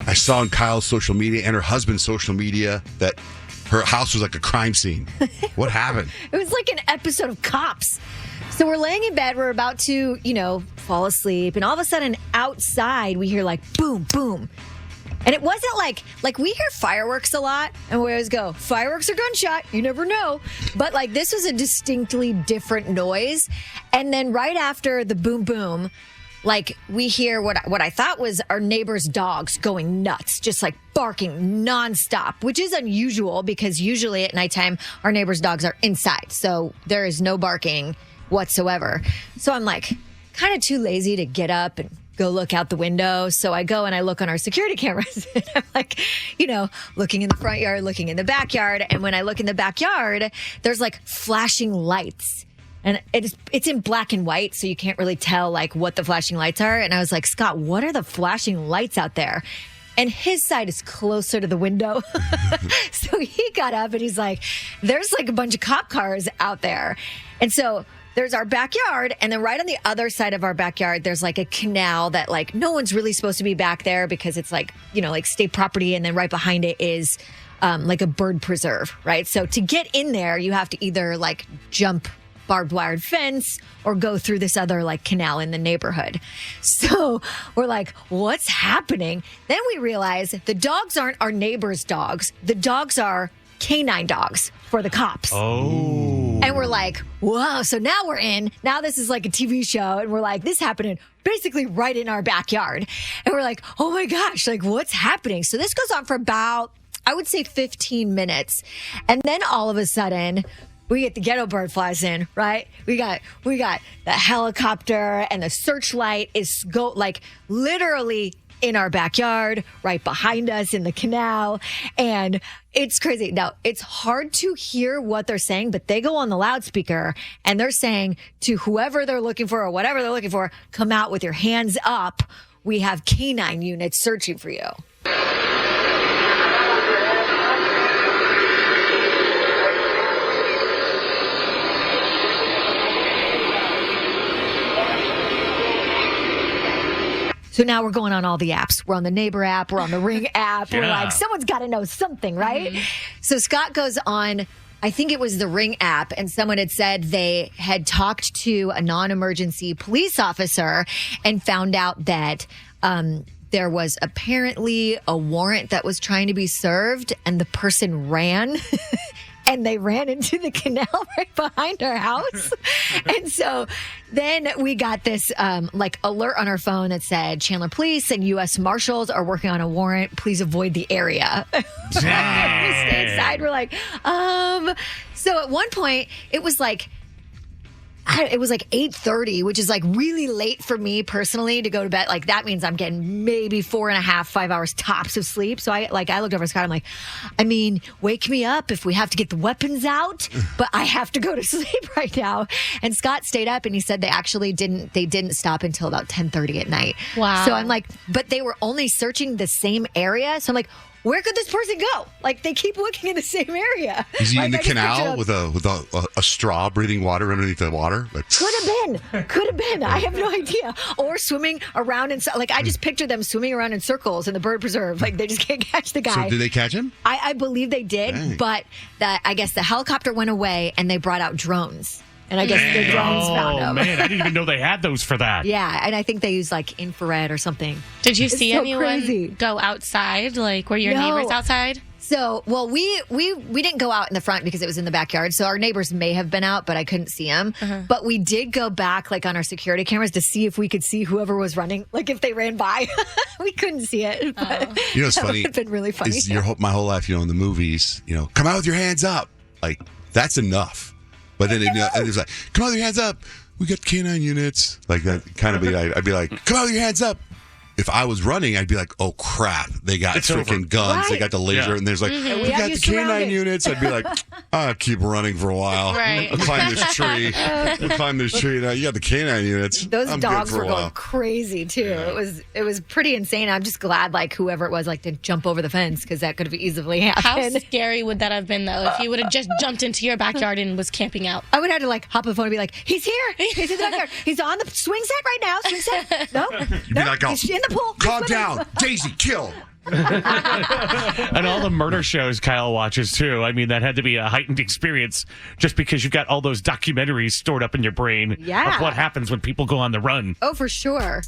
I saw on Kyle's social media and her husband's social media that her house was like a crime scene. What happened? It was like an episode of Cops. So we're laying in bed. We're about to, fall asleep. And all of a sudden outside, we hear like boom, boom. And it wasn't like we hear fireworks a lot. And we always go, fireworks or gunshot. You never know. But like this was a distinctly different noise. And then right after the boom, boom, like we hear what I thought was our neighbor's dogs going nuts, just like barking nonstop, which is unusual because usually at nighttime our neighbor's dogs are inside. So there is no barking whatsoever. So I'm like kind of too lazy to get up and go look out the window. So I go and I look on our security cameras. And I'm like, looking in the front yard, looking in the backyard. And when I look in the backyard, there's like flashing lights. And it's in black and white, so you can't really tell like what the flashing lights are. And I was like, Scott, what are the flashing lights out there? And his side is closer to the window. So he got up and he's like, there's like a bunch of cop cars out there. And so there's our backyard. And then right on the other side of our backyard, there's like a canal that like no one's really supposed to be back there because it's like, like state property. And then right behind it is like a bird preserve, right? So to get in there, you have to either like jump barbed wired fence or go through this other like canal in the neighborhood. So we're like, what's happening? Then we realize the dogs aren't our neighbor's dogs. The dogs are canine dogs for the cops. Oh. And we're like, whoa. So now we're in. Now this is like a TV show. And we're like, this happened basically right in our backyard. And we're like, oh my gosh, like what's happening? So this goes on for about, I would say 15 minutes. And then all of a sudden, we get the ghetto bird flies in, right? We got the helicopter and the searchlight is literally in our backyard, right behind us in the canal. And it's crazy. Now, it's hard to hear what they're saying, but they go on the loudspeaker and they're saying to whoever they're looking for or whatever they're looking for, come out with your hands up. We have canine units searching for you. So now we're going on all the apps. We're on the Neighbor app. We're on the Ring app. Yeah. We're like, someone's got to know something, right? Mm-hmm. So Scott goes on, I think it was the Ring app, and someone had said they had talked to a non-emergency police officer and found out that there was apparently a warrant that was trying to be served, and the person ran. And they ran into the canal right behind our house. And so then we got this alert on our phone that said Chandler Police and U.S. Marshals are working on a warrant. Please avoid the area. We stay inside. We're like, So at one point it was like 8:30, which is like really late for me personally to go to bed. Like that means I'm getting maybe 4.5, 5 hours tops of sleep. So I looked over at Scott. I'm like, wake me up if we have to get the weapons out, but I have to go to sleep right now. And Scott stayed up and he said they didn't stop until about 10:30 at night. Wow. So I'm like, but they were only searching the same area. So I'm like, where could this person go? Like they keep looking in the same area. Is he like, in the canal with a straw breathing water underneath the water? Like, Could have been. I have no idea. Or swimming around I just picture them swimming around in circles in the bird preserve. Like they just can't catch the guy. So did they catch him? I believe they did, Dang. but I guess the helicopter went away and they brought out drones. And I guess the drones found him. Oh, man, I didn't even know they had those for that. Yeah, and I think they use like infrared or something. Did you see so anyone crazy. go outside? Like, were your neighbors outside? So, well, we didn't go out in the front because it was in the backyard. So our neighbors may have been out, but I couldn't see them. Uh-huh. But we did go back like on our security cameras to see if we could see whoever was running, like if they ran by. We couldn't see it. But it's funny. It's been really funny. My whole life, in the movies, come out with your hands up. Like that's enough. But then it was like, come out with your hands up. We got canine units. Like that kind of I'd be like, come out with your hands up. If I was running, I'd be like, oh, crap. They got freaking guns. Right. They got the laser. Yeah. And there's like, we got the canine units. I'd be like, I'll keep running for a while. Right. I'll climb this tree. Now you got the canine units. Those dogs were going crazy, too. Yeah. It was pretty insane. I'm just glad, like, whoever it was, like, didn't jump over the fence because that could have easily happened. How scary would that have been, though, if you would have just jumped into your backyard and was camping out? I would have to, like, hop on the phone and be like, he's here. He's in the backyard. He's on the swing set right now. Swing set. No. You'd be like, he's in the pool. Calm down. Daisy, kill. And all the murder shows Kyle watches, too. I mean, that had to be a heightened experience just because you've got all those documentaries stored up in your brain Yeah. of what happens when people go on the run. Oh, for sure.